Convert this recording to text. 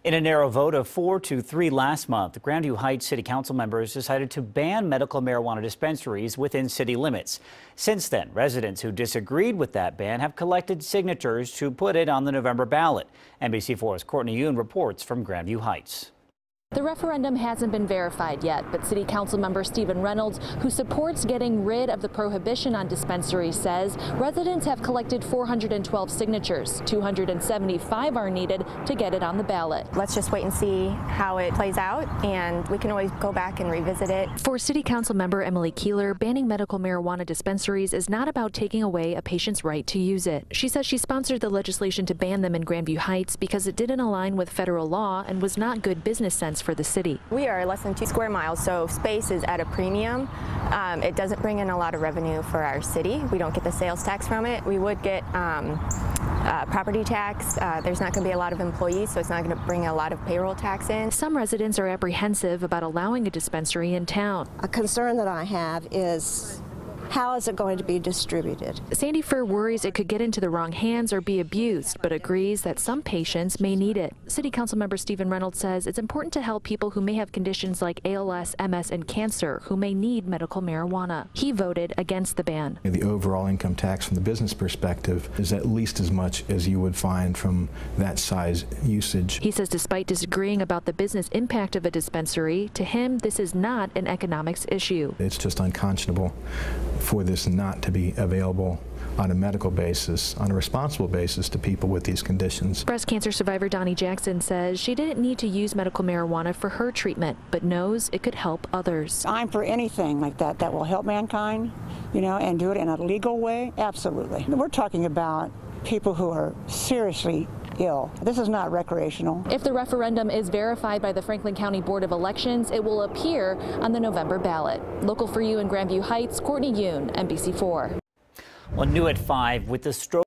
In a narrow vote of 4-3 last month, Grandview Heights City Council members decided to ban medical marijuana dispensaries within city limits. Since then, residents who disagreed with that ban have collected signatures to put it on the November ballot. NBC4's Courtney Yoon reports from Grandview Heights. The referendum hasn't been verified yet, but City Council member Stephen Reynolds, who supports getting rid of the prohibition on dispensaries, says residents have collected 412 signatures. 275 are needed to get it on the ballot. Let's just wait and see how it plays out, and we can always go back and revisit it. For City Council member Emily KEELER, banning medical marijuana dispensaries is not about taking away a patient's right to use it. She says she sponsored the legislation to ban them in Grandview Heights because it didn't align with federal law and was not good business sense for the city. We are less than 2 square miles, so space is at a premium. It doesn't bring in a lot of revenue for our city. We don't get the sales tax from it. We would get property tax. There's not going to be a lot of employees, so it's not going to bring a lot of payroll tax in. Some residents are apprehensive about allowing a dispensary in town. A concern that I have is, how is it going to be distributed? Sandy Fur worries it could get into the wrong hands or be abused, but agrees that some patients may need it. City Council member Stephen Reynolds says it's important to help people who may have conditions like ALS, MS, and cancer who may need medical marijuana. He voted against the ban. The overall income tax from the business perspective is at least as much as you would find from that size usage. He says despite disagreeing about the business impact of a dispensary, to him this is not an economics issue. It's just unconscionable for this not to be available on a medical basis, on a responsible basis to people with these conditions. Breast cancer survivor Donnie Jackson says she didn't need to use medical marijuana for her treatment, but knows it could help others. I'm for anything like that that will help mankind, and do it in a legal way. Absolutely. We're talking about people who are seriously ill. This is not recreational. If the referendum is verified by the Franklin County Board of Elections, it will appear on the November ballot. Local for you in Grandview Heights, Courtney Yoon, NBC4. Well, new at 5 with the stroke.